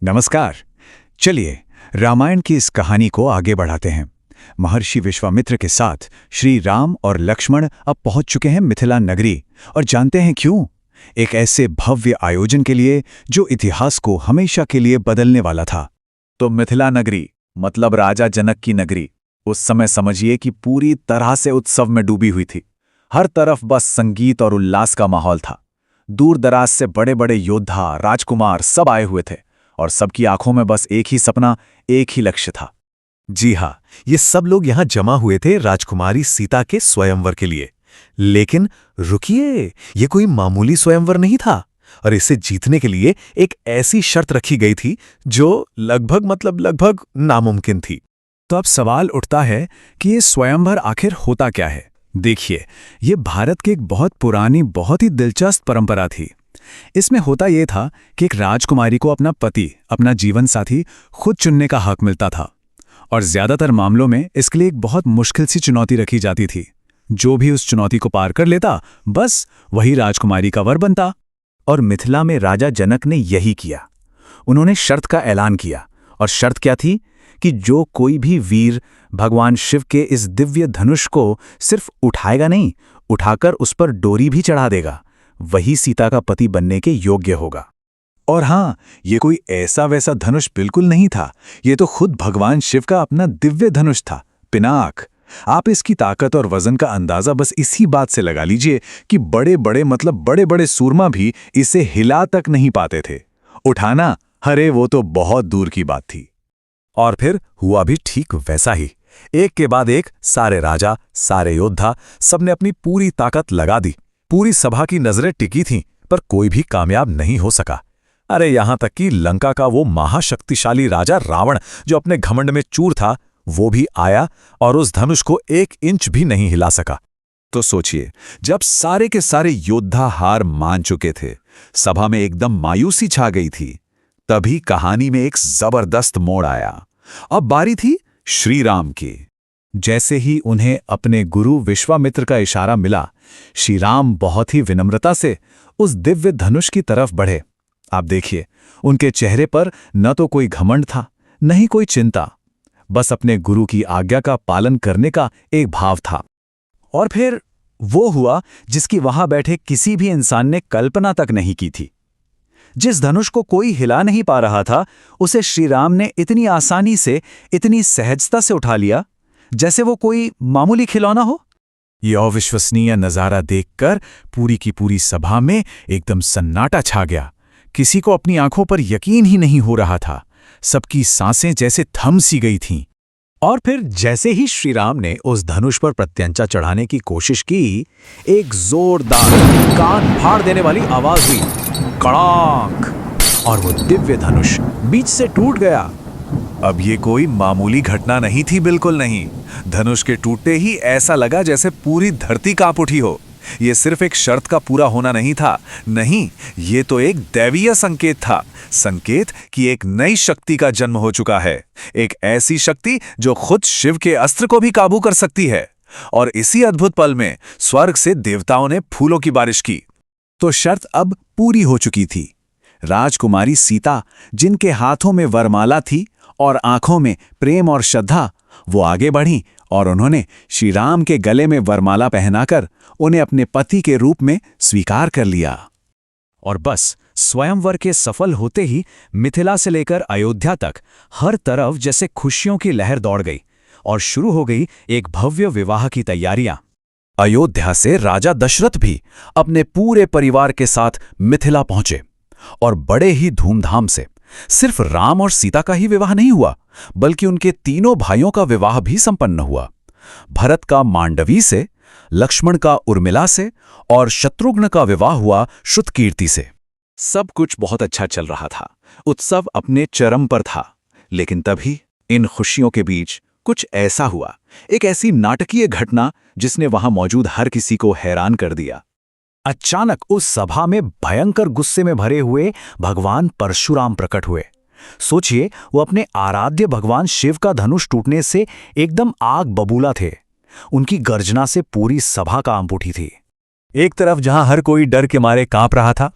नमस्कार। चलिए रामायण की इस कहानी को आगे बढ़ाते हैं। महर्षि विश्वामित्र के साथ श्री राम और लक्ष्मण अब पहुंच चुके हैं मिथिला नगरी, और जानते हैं क्यों? एक ऐसे भव्य आयोजन के लिए जो इतिहास को हमेशा के लिए बदलने वाला था। तो मिथिला नगरी मतलब राजा जनक की नगरी उस समय समझिए कि पूरी तरह से उत्सव में डूबी हुई थी। हर तरफ बस संगीत और उल्लास का माहौल था। दूर दराज से बड़े बड़े योद्धा, राजकुमार सब आए हुए थे और सबकी आंखों में बस एक ही सपना, एक ही लक्ष्य था। जी हाँ, ये सब लोग यहाँ जमा हुए थे राजकुमारी सीता के स्वयंवर के लिए। लेकिन रुकिए, ये कोई मामूली स्वयंवर नहीं था, और इसे जीतने के लिए एक ऐसी शर्त रखी गई थी जो लगभग नामुमकिन थी। तो अब सवाल उठता है कि ये स्वयंवर आखिर होता क्या है? देखिए, ये भारत की एक बहुत पुरानी, बहुत ही दिलचस्प परंपरा थी। इसमें होता यह था कि एक राजकुमारी को अपना पति, अपना जीवन साथी खुद चुनने का हक मिलता था, और ज्यादातर मामलों में इसके लिए एक बहुत मुश्किल सी चुनौती रखी जाती थी। जो भी उस चुनौती को पार कर लेता, बस वही राजकुमारी का वर बनता। और मिथिला में राजा जनक ने यही किया। उन्होंने शर्त का ऐलान किया, और शर्त क्या थी कि जो कोई भी वीर भगवान शिव के इस दिव्य धनुष को सिर्फ उठाएगा नहीं, उठाकर उस पर डोरी भी चढ़ा देगा, वही सीता का पति बनने के योग्य होगा। और हां, ये कोई ऐसा वैसा धनुष बिल्कुल नहीं था। ये तो खुद भगवान शिव का अपना दिव्य धनुष था, पिनाक। आप इसकी ताकत और वजन का अंदाजा बस इसी बात से लगा लीजिए कि बड़े बड़े सूरमा भी इसे हिला तक नहीं पाते थे। उठाना, अरे वो तो बहुत दूर की बात थी। और फिर हुआ भी ठीक वैसा ही। एक के बाद एक सारे राजा, सारे योद्धा, सबने अपनी पूरी ताकत लगा दी। पूरी सभा की नजरें टिकी थीं, पर कोई भी कामयाब नहीं हो सका। अरे यहां तक कि लंका का वो महाशक्तिशाली राजा रावण, जो अपने घमंड में चूर था, वो भी आया और उस धनुष को 1 इंच भी नहीं हिला सका। तो सोचिए, जब सारे के सारे योद्धा हार मान चुके थे, सभा में एकदम मायूसी छा गई थी, तभी कहानी में एक जबरदस्त मोड़ आया। अब बारी थी श्री राम की। जैसे ही उन्हें अपने गुरु विश्वामित्र का इशारा मिला, श्री राम बहुत ही विनम्रता से उस दिव्य धनुष की तरफ बढ़े। आप देखिए, उनके चेहरे पर न तो कोई घमंड था, न ही कोई चिंता, बस अपने गुरु की आज्ञा का पालन करने का एक भाव था। और फिर वो हुआ जिसकी वहां बैठे किसी भी इंसान ने कल्पना तक नहीं की थी। जिस धनुष को कोई हिला नहीं पा रहा था, उसे श्री राम ने इतनी आसानी से, इतनी सहजता से उठा लिया, जैसे वो कोई मामूली खिलौना हो। यह अविश्वसनीय नजारा देखकर पूरी की पूरी सभा में एकदम सन्नाटा छा गया। किसी को अपनी आंखों पर यकीन ही नहीं हो रहा था। सबकी सांसें जैसे थम सी गई थीं। और फिर जैसे ही श्री राम ने उस धनुष पर प्रत्यंचा चढ़ाने की कोशिश की, एक जोरदार, कान फाड़ देने वाली आवाज हुई, कड़ाक, और वो दिव्य धनुष बीच से टूट गया। अब ये कोई मामूली घटना नहीं थी, बिल्कुल नहीं। धनुष के टूटते ही ऐसा लगा जैसे पूरी धरती कांप उठी हो। ये सिर्फ एक शर्त का पूरा होना नहीं था, नहीं, ये तो एक दैवीय संकेत था। संकेत कि एक नई शक्ति का जन्म हो चुका है। एक ऐसी शक्ति जो खुद शिव के अस्त्र को भी काबू कर सकती है। और इसी अद्भुत पल में स्वर्ग से देवताओं ने फूलों की बारिश की। तो शर्त अब पूरी हो चुकी थी। राजकुमारी सीता, जिनके हाथों में वरमाला थी और आंखों में प्रेम और श्रद्धा, वो आगे बढ़ी और उन्होंने श्री राम के गले में वरमाला पहनाकर उन्हें अपने पति के रूप में स्वीकार कर लिया। और बस स्वयंवर के सफल होते ही मिथिला से लेकर अयोध्या तक हर तरफ जैसे खुशियों की लहर दौड़ गई और शुरू हो गई एक भव्य विवाह की तैयारियां। अयोध्या से राजा दशरथ भी अपने पूरे परिवार के साथ मिथिला पहुंचे, और बड़े ही धूमधाम से। सिर्फ राम और सीता का ही विवाह नहीं हुआ, बल्कि उनके तीनों भाइयों का विवाह भी संपन्न हुआ। भरत का मांडवी से, लक्ष्मण का उर्मिला से, और शत्रुघ्न का विवाह हुआ श्रुतकीर्ति से। सब कुछ बहुत अच्छा चल रहा था। उत्सव अपने चरम पर था। लेकिन तभी इन खुशियों के बीच कुछ ऐसा हुआ, एक ऐसी नाटकीय घटना जिसने वहां मौजूद हर किसी को हैरान कर दिया। अचानक उस सभा में भयंकर गुस्से में भरे हुए भगवान परशुराम प्रकट हुए। सोचिए, वो अपने आराध्य भगवान शिव का धनुष टूटने से एकदम आग बबूला थे। उनकी गर्जना से पूरी सभा कांप उठी थी। एक तरफ जहां हर कोई डर के मारे कांप रहा था,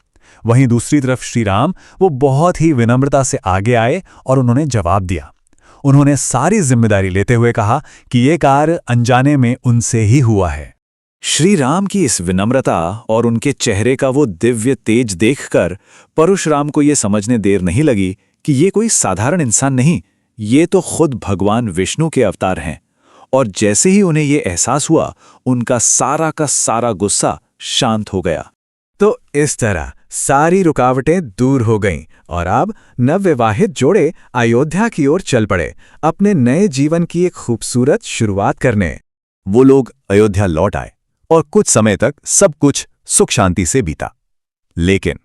वहीं दूसरी तरफ श्री राम वो बहुत ही विनम्रता से आगे आए और उन्होंने जवाब दिया। उन्होंने सारी जिम्मेदारी लेते हुए कहा कि ये कार्य अनजाने में उनसे ही हुआ है। श्री राम की इस विनम्रता और उनके चेहरे का वो दिव्य तेज देखकर परशुराम को ये समझने देर नहीं लगी कि ये कोई साधारण इंसान नहीं, ये तो खुद भगवान विष्णु के अवतार हैं। और जैसे ही उन्हें ये एहसास हुआ, उनका सारा का सारा गुस्सा शांत हो गया। तो इस तरह सारी रुकावटें दूर हो गईं और अब नवविवाहित जोड़े अयोध्या की ओर चल पड़े, अपने नए जीवन की एक खूबसूरत शुरुआत करने। वो लोग अयोध्या लौट आए और कुछ समय तक सब कुछ सुख शांति से बीता। लेकिन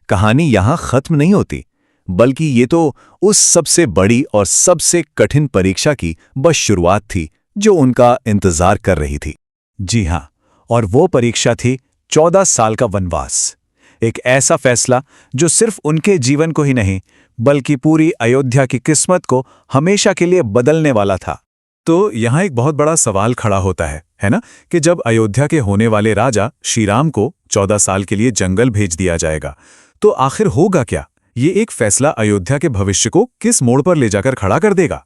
कहानी यहां खत्म नहीं होती, बल्कि ये तो उस सबसे बड़ी और सबसे कठिन परीक्षा की बस शुरुआत थी जो उनका इंतजार कर रही थी। जी हाँ, और वो परीक्षा थी 14 साल का वनवास। एक ऐसा फैसला जो सिर्फ उनके जीवन को ही नहीं, बल्कि पूरी अयोध्या की किस्मत को हमेशा के लिए बदलने वाला था। तो यहाँ एक बहुत बड़ा सवाल खड़ा होता है ना, कि जब अयोध्या के होने वाले राजा श्री राम को 14 साल के लिए जंगल भेज दिया जाएगा, तो आखिर होगा क्या? ये एक फैसला अयोध्या के भविष्य को किस मोड़ पर ले जाकर खड़ा कर देगा?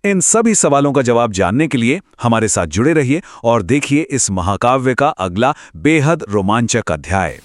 इन सभी सवालों का जवाब जानने के लिए हमारे साथ जुड़े रहिए और देखिए इस महाकाव्य का अगला बेहद रोमांचक अध्याय।